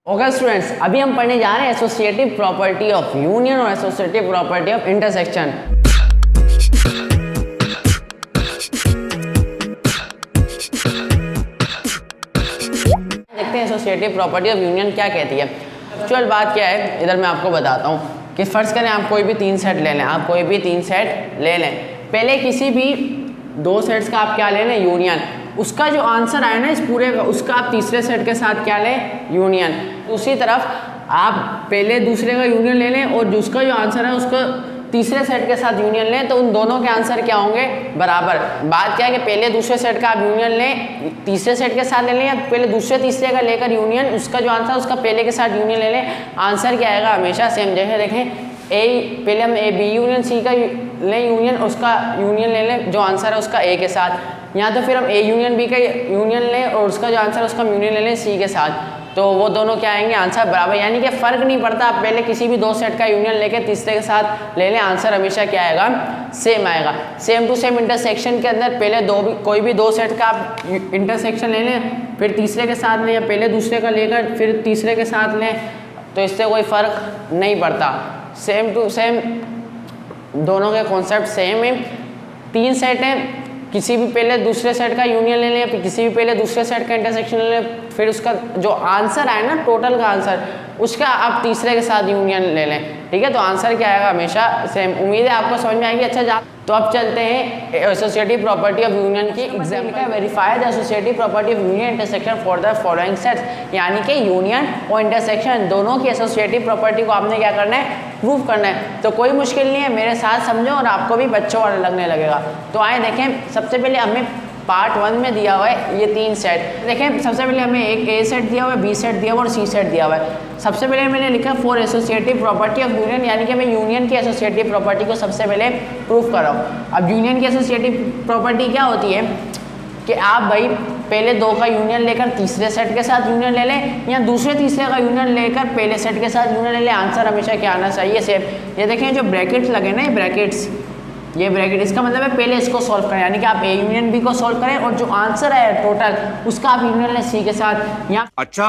Okay students, अभी हम पढ़ने जा रहे हैं एसोसिएटिव प्रॉपर्टी ऑफ यूनियन और एसोसिएटिव प्रॉपर्टी ऑफ इंटरसेक्शन। देखते हैं एसोसिएटिव प्रॉपर्टी ऑफ यूनियन क्या कहती है। एक्चुअल बात क्या है, इधर मैं आपको बताता हूँ कि फर्ज करें आप कोई भी तीन सेट ले लें, आप कोई भी तीन सेट ले लें। पहले किसी भी दो सेट्स का आप क्या ले लें, यूनियन। उसका जो आंसर आया ना इस पूरे का, उसका आप तीसरे सेट के साथ क्या लें, यूनियन। दूसरी तरफ आप पहले दूसरे का यूनियन ले लें और जिसका जो आंसर है उसका तीसरे सेट के साथ यूनियन लें, तो उन दोनों के आंसर क्या होंगे, बराबर। बात क्या है कि पहले दूसरे सेट का आप यूनियन लें, तीसरे सेट के साथ ले लें, या पहले दूसरे तीसरे का लेकर यूनियन, उसका जो आंसर उसका पहले के साथ यूनियन ले लें, आंसर क्या आएगा हमेशा सेम। जैसे देखें पहले हम ए बी यूनियन सी का लें यूनियन, उसका यूनियन ले लें जो आंसर है उसका ए के साथ, या तो फिर हम ए यूनियन बी का यूनियन लें और उसका जो आंसर है उसका यूनियन ले लें सी के साथ, तो वो दोनों क्या आएंगे, आंसर बराबर। यानी कि फ़र्क नहीं पड़ता, आप पहले किसी भी दो सेट का यूनियन लेके तीसरे के साथ ले लें, आंसर हमेशा क्या आएगा, सेम आएगा। सेम टू सेम इंटरसेक्शन के अंदर पहले कोई भी दो सेट का आप इंटरसेक्शन ले लें, फिर तीसरे के साथ लें, या पहले दूसरे का लेकर फिर तीसरे के साथ लें, तो इससे कोई फ़र्क नहीं पड़ता। सेम टू सेम दोनों के कॉन्सेप्ट सेम है। तीन सेट हैं, किसी भी पहले दूसरे सेट का यूनियन ले लें, किसी भी पहले दूसरे सेट का इंटरसेक्शन ले लें, फिर उसका जो आंसर आए ना टोटल का आंसर, उसका आप तीसरे के साथ यूनियन ले लें, ठीक है। तो आंसर क्या आएगा, हमेशा सेम। उम्मीद है आपको समझ में आएगी। अच्छा तो अब चलते हैं एसोसिएटिव प्रॉपर्टी ऑफ यूनियन की एग्जाम का। Verify the associative property of union intersection for the following sets, यानी कि यूनियन और इंटरसेक्शन दोनों की एसोसिएटिव प्रॉपर्टी को आपने क्या करना है, प्रूव करना है। तो कोई मुश्किल नहीं है, मेरे साथ समझो और आपको भी बच्चों वाला लगने लगेगा। तो आए देखें, सबसे पहले हमें पार्ट 1 में दिया हुआ है ये तीन सेट। देखें सबसे पहले हमें एक ए सेट दिया हुआ है, बी सेट दिया हुआ है और सी सेट दिया हुआ है। सबसे पहले मैंने लिखा for associative property of union, यानी कि मैं यूनियन की एसोसिएटिव प्रॉपर्टी को सबसे पहले प्रूफ कर रहा हूँ। अब यूनियन की एसोसिएटिव प्रॉपर्टी क्या होती है कि आप भाई पहले दो का यूनियन लेकर तीसरे सेट के साथ यूनियन ले लें, या दूसरे तीसरे का यूनियन लेकर पहले सेट के साथ यूनियन ले लें, आंसर हमेशा क्या आना चाहिए, सेम। ये देखें जो ब्रैकेट्स लगे ना, ये ब्रैकेट, इसका मतलब है पहले इसको सॉल्व करें, यानी कि आप ए यूनियन बी को सॉल्व करें और जो आंसर है टोटल उसका आप यूनियन लें सी के साथ। यहाँ अच्छा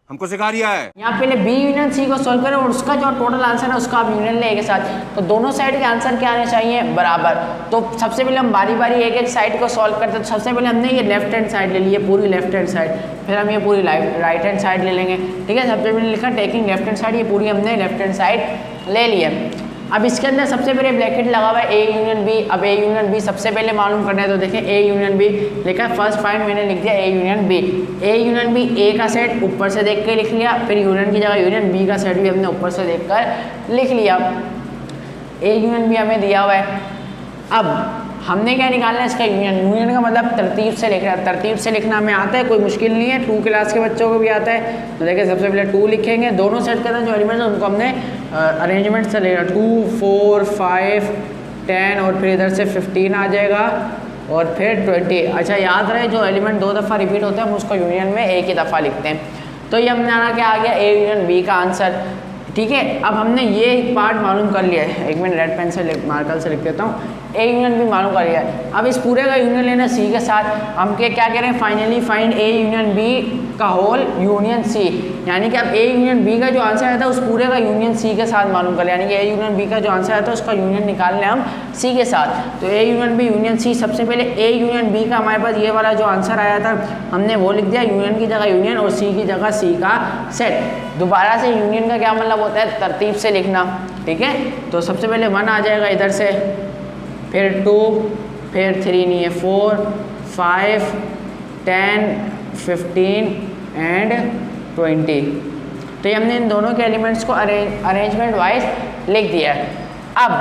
हमको सिखा रिया है। यहाँ पहले बी यूनियन सी को सॉल्व करें और उसका जो टोटल आंसर है उसका आप यूनियन लें ए के साथ, तो दोनों साइड के आंसर क्या आने चाहिए, बराबर। तो सबसे पहले हम बारी बारी एक एक साइड को सॉल्व करते हैं। तो सबसे पहले हमने ये लेफ्ट हैंड साइड ले ली है, पूरी लेफ्ट हैंड साइड, फिर हम ये पूरी राइट हैंड साइड ले लेंगे, ठीक है। सबसे पहले लिखा टेकिंग लेफ्ट हैंड साइड, ये पूरी हमने लेफ्ट हैंड साइड ले ली है। अब इसके अंदर सबसे पहले ब्रैकेट लगा हुआ है ए यूनियन बी। अब ए यूनियन बी सबसे पहले मालूम करना है, तो देखें ए यूनियन बी लिखा है, फर्स्ट फाइंड मैंने लिख दिया A union B. A union B A का सेट ऊपर से देख के लिख लिया, फिर यूनियन की जगह यूनियन बी का सेट भी हमने ऊपर से देख कर लिख लिया। ए यूनियन बी हमें दिया हुआ है। अब हमने क्या निकालना है, इसका यूनियन। यूनियन का मतलब तरतीब से लिखना है, तरतीब से लिखना हमें आता है, कोई मुश्किल नहीं है, 2 क्लास के बच्चों को भी आता है। तो देखिए सबसे पहले 2 लिखेंगे, दोनों सेट के अंदर जो एलिमेंट्स हैं उनको हमने अरेंजमेंट से लेना, 2 4 5 10 और फिर इधर से 15 आ जाएगा और फिर 20। अच्छा याद रहे जो एलिमेंट 2 दफ़ा रिपीट होते हैं हम उसको यूनियन में एक ही दफ़ा लिखते हैं। तो ये हमने आना क्या आ गया, ए यूनियन बी का आंसर, ठीक है। अब हमने ये पार्ट मालूम कर लिया है, एक मिनट रेड पेन से मार्कर से लिख देता हूँ। ए यूनियन भी मालूम कर लिया है। अब इस पूरे का यूनियन लेना सी के साथ, हम क्या करें, finally find A union B का होल यूनियन सी, यानी कि अब ए यूनियन बी का जो आंसर आया था उस पूरे का यूनियन सी के साथ मालूम कर लिया, यानी कि ए यूनियन बी का जो आंसर आया था उसका यूनियन निकाल लें हम सी के साथ। तो A union B union C, सबसे पहले ए यूनियन बी का हमारे पास ये वाला जो आंसर आया था हमने वो लिख दिया, यूनियन की जगह यूनियन और सी की जगह सी का सेट। दोबारा से यूनियन का क्या मतलब होता है, तरतीब से लिखना, ठीक है। तो सबसे पहले 1 आ जाएगा इधर से, फिर 2, फिर 3 नहीं है 4 5 10 15 एंड 20। तो ये हमने इन दोनों के एलिमेंट्स को अरेंजमेंट वाइज लिख दिया है। अब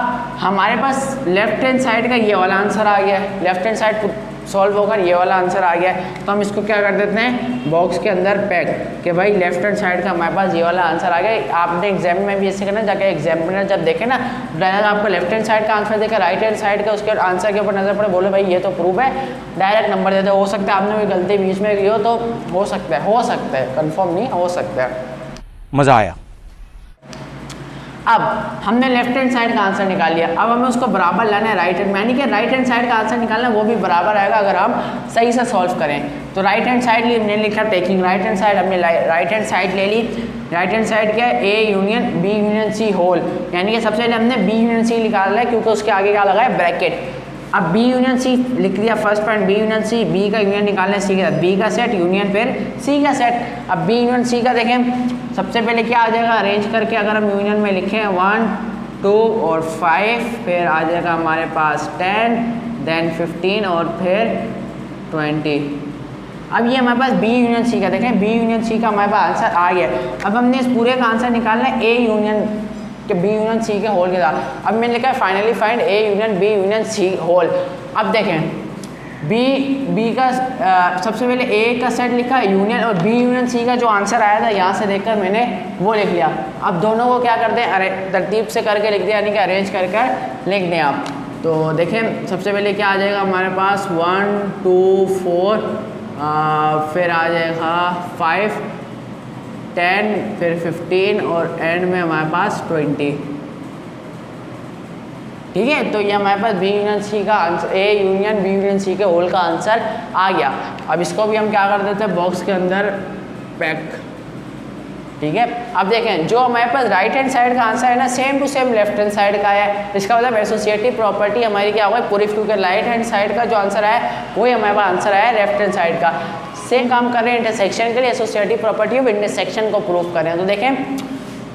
हमारे पास लेफ्ट हैंड साइड का ये वाला आंसर आ गया है, लेफ्ट हैंड साइड सॉल्व होकर ये वाला आंसर आ गया है। तो हम इसको क्या कर देते हैं, बॉक्स के अंदर पैक, कि भाई लेफ्ट हैंड साइड का हमारे पास ये वाला आंसर आ गया। आपने एग्जाम में भी ऐसे करना, जाके एग्जामिनर जब देखे ना डायरेक्ट आपको लेफ्ट हैंड साइड का आंसर देकर राइट हैंड साइड का उसके आंसर के ऊपर नजर पड़े, बोले भाई ये तो प्रूफ है, डायरेक्ट नंबर देते। हो सकता है आपने कोई गलती बीच में की हो, तो हो सकता है, कन्फर्म नहीं हो सकता है। मज़ा आया। अब हमने लेफ्ट हैंड साइड का आंसर निकाल लिया, अब हमें उसको बराबर लाना है राइट हैंड, यानी कि राइट हैंड साइड का आंसर निकालना वो भी बराबर आएगा अगर हम सही से सॉल्व करें। तो राइट हैंड साइड हमने लिखा टेकिंग राइट हैंड साइड, हमने राइट हैंड साइड ले ली। राइट हैंड साइड क्या है, A union B union C whole, यानी कि सबसे पहले हमने बी यूनियन सी निकालना है क्योंकि उसके आगे क्या लगा है, ब्रैकेट। अब बी यूनियन सी लिख दिया first point, B union C, B का यूनियन निकालना है सी के साथ, बी का सेट यूनियन फिर सी का सेट। अब बी यूनियन सी का देखें, सबसे पहले क्या आ जाएगा, अरेंज करके अगर हम यूनियन में लिखें 1 2 और 5, फिर आ जाएगा हमारे पास 10 देन 15 और फिर 20। अब ये हमारे पास बी यूनियन सी का देखें, बी यूनियन सी का हमारे पास आंसर आ गया। अब हमने इस पूरे का आंसर निकालना है ए यूनियन के बी यूनियन सी के होल के साथ। अब मैंने लिखा है finally find A union B union C whole. अब देखें बी का सबसे पहले ए का सेट लिखा है यूनियन, और बी यूनियन सी का जो आंसर आया था यहाँ से देखकर मैंने वो लिख लिया। अब दोनों को क्या करते हैं, अरे तरतीब से करके लिख दिया, यानी कि अरेंज करके लिख दें आप। तो देखें सबसे पहले क्या आ जाएगा हमारे पास 1 2 4, फिर आ जाएगा 5 10 फिर 15 और एंड में हमारे पास 20। ठीक है, तो ये हमारे पास बी यूनियन सी का answer, A union B union C के होल का आंसर आ गया। अब इसको भी हम क्या कर देते हैं, बॉक्स के अंदर पैक। ठीक है, अब देखें जो हमारे पास राइट हैंड साइड का आंसर है ना, same to same left hand side का है। इसका मतलब एसोसिएटिव प्रॉपर्टी हमारी क्या होगा, पूरी, क्योंकि राइट हैंड साइड का जो आंसर है वही हमारे पास आंसर आया लेफ्ट हैंड साइड का। सेम काम कर रहे हैं इंटरसेक्शन के लिए, एसोसिएटिव प्रॉपर्टी ऑफ इंटरसेक्शन को प्रूव करें। तो देखें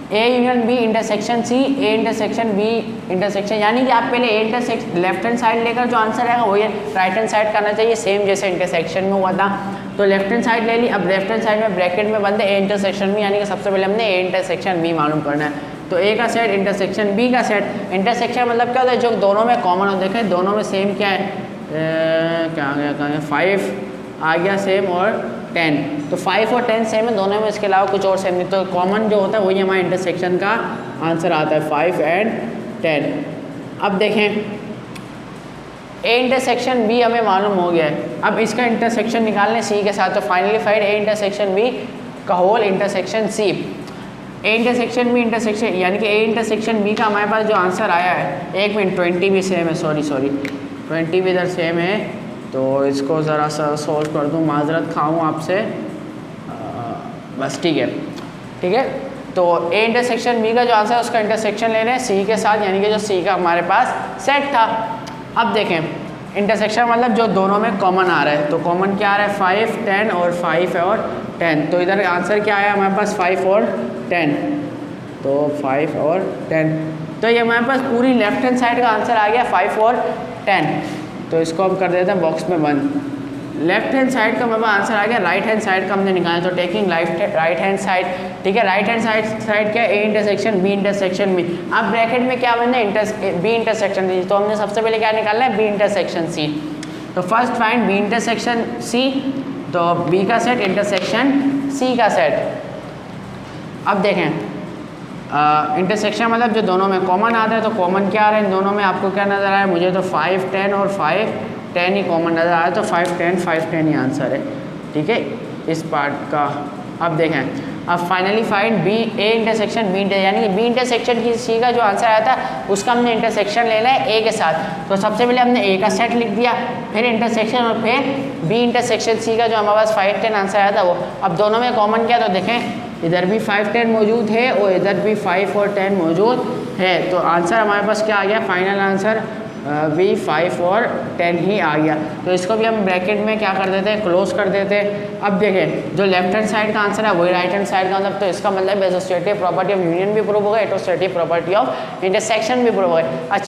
A union B intersection C, A intersection B intersection, यानी कि आप पहले A intersection left hand side लेकर जो आंसर आएगा वही राइट हैंड साइड करना चाहिए, सेम जैसे इंटरसेक्शन में हुआ था। तो लेफ्ट हैंड साइड ले ली। अब लेफ्ट हैंड साइड में ब्रैकेट में बंद है ए इंटरसेक्शन बी, यानी कि सबसे पहले हमने ए इंटरसेक्शन बी मालूम करना है। तो ए का सेट इंटरसेक्शन बी का सेट। इंटरसेक्शन मतलब क्या होता है, जो दोनों में कॉमन हो। देखें दोनों में सेम क्या है, क्या आ गया, कहाँ गया, 5 आ गया सेम और 10, तो 5 और 10 सेम है दोनों में, इसके अलावा कुछ और सेम नहीं। तो कॉमन जो होता है वही हमारे इंटरसेक्शन का आंसर आता है 5 एंड 10। अब देखें ए इंटरसेक्शन बी हमें मालूम हो गया है। अब इसका इंटरसेक्शन निकालने सी के साथ, तो finally find A intersection B का whole intersection C. A intersection B intersection, यानी कि ए इंटरसेक्शन बी का हमारे पास जो आंसर आया है, 1 मिनट 20 भी सेम है, सॉरी 20 भी इधर सेम है। तो इसको ज़रा सा सोल्व कर दूँ, माजरत खाऊँ आपसे, बस ठीक है। तो ए इंटरसेक्शन बी का जो आंसर है उसका इंटरसेक्शन ले रहे हैं सी के साथ, यानी कि जो सी का हमारे पास सेट था। अब देखें इंटरसेक्शन मतलब जो दोनों में कॉमन आ रहा है, तो कॉमन क्या आ रहा है, 5 10 और 5 और 10। तो इधर आंसर क्या आया हमारे पास, 5 और 10, तो 5 और 10। तो ये हमारे पास पूरी लेफ्ट हैंड साइड का आंसर आ गया 5 और 10। तो इसको हम कर देते हैं बॉक्स में बंद। लेफ्ट हैंड साइड का हमारे पास आंसर आ गया, राइट हैंड साइड का हमने निकाला। तो टेकिंग राइट हैंड साइड, ठीक है, राइट हैंड साइड क्या है, A intersection B intersection B. अब ब्रैकेट में क्या बनना है, बी इंटरसेक्शन सी। तो हमने सबसे पहले क्या निकालना है, बी इंटरसेक्शन सी। तो first find B intersection C, तो बी का सेट इंटरसेक्शन सी का सेट। अब देखें इंटरसेक्शन मतलब जो दोनों में कॉमन आता है, तो कॉमन क्या आ रहा है इन दोनों में, आपको क्या नज़र आया, मुझे तो 5 10 और 5 10 ही कॉमन नज़र आया, तो 5 10 ही आंसर है। ठीक है इस पार्ट का। अब देखें, अब finally find B A intersection B, यानी कि बी इंटरसेक्शन की सी का जो आंसर आया था उसका हमने इंटरसेक्शन लेना है ए के साथ। तो सबसे पहले हमने ए का सेट लिख दिया, फिर इंटरसेक्शन और फिर बी इंटरसेक्शन सी का जो हमारे पास 5 10 आंसर आया था वो। अब दोनों में कॉमन क्या, तो देखें इधर भी 5 10 मौजूद है और इधर भी 5 और 10 मौजूद है। तो आंसर हमारे पास क्या आ गया, फाइनल आंसर भी 5 और 10 ही आ गया। तो इसको भी हम ब्रैकेट में क्या कर देते हैं, क्लोज कर देते हैं। अब देखें जो लेफ्ट हैंड साइड का आंसर है वही राइट हैंड साइड का, मतलब तो इसका मतलब एसोसिएटिव प्रॉपर्टी ऑफ यूनियन भी प्रूव हो गया, एसोसिएटिव प्रॉपर्टी ऑफ इंटरसेक्शन भी प्रूव हो गया। अच्छा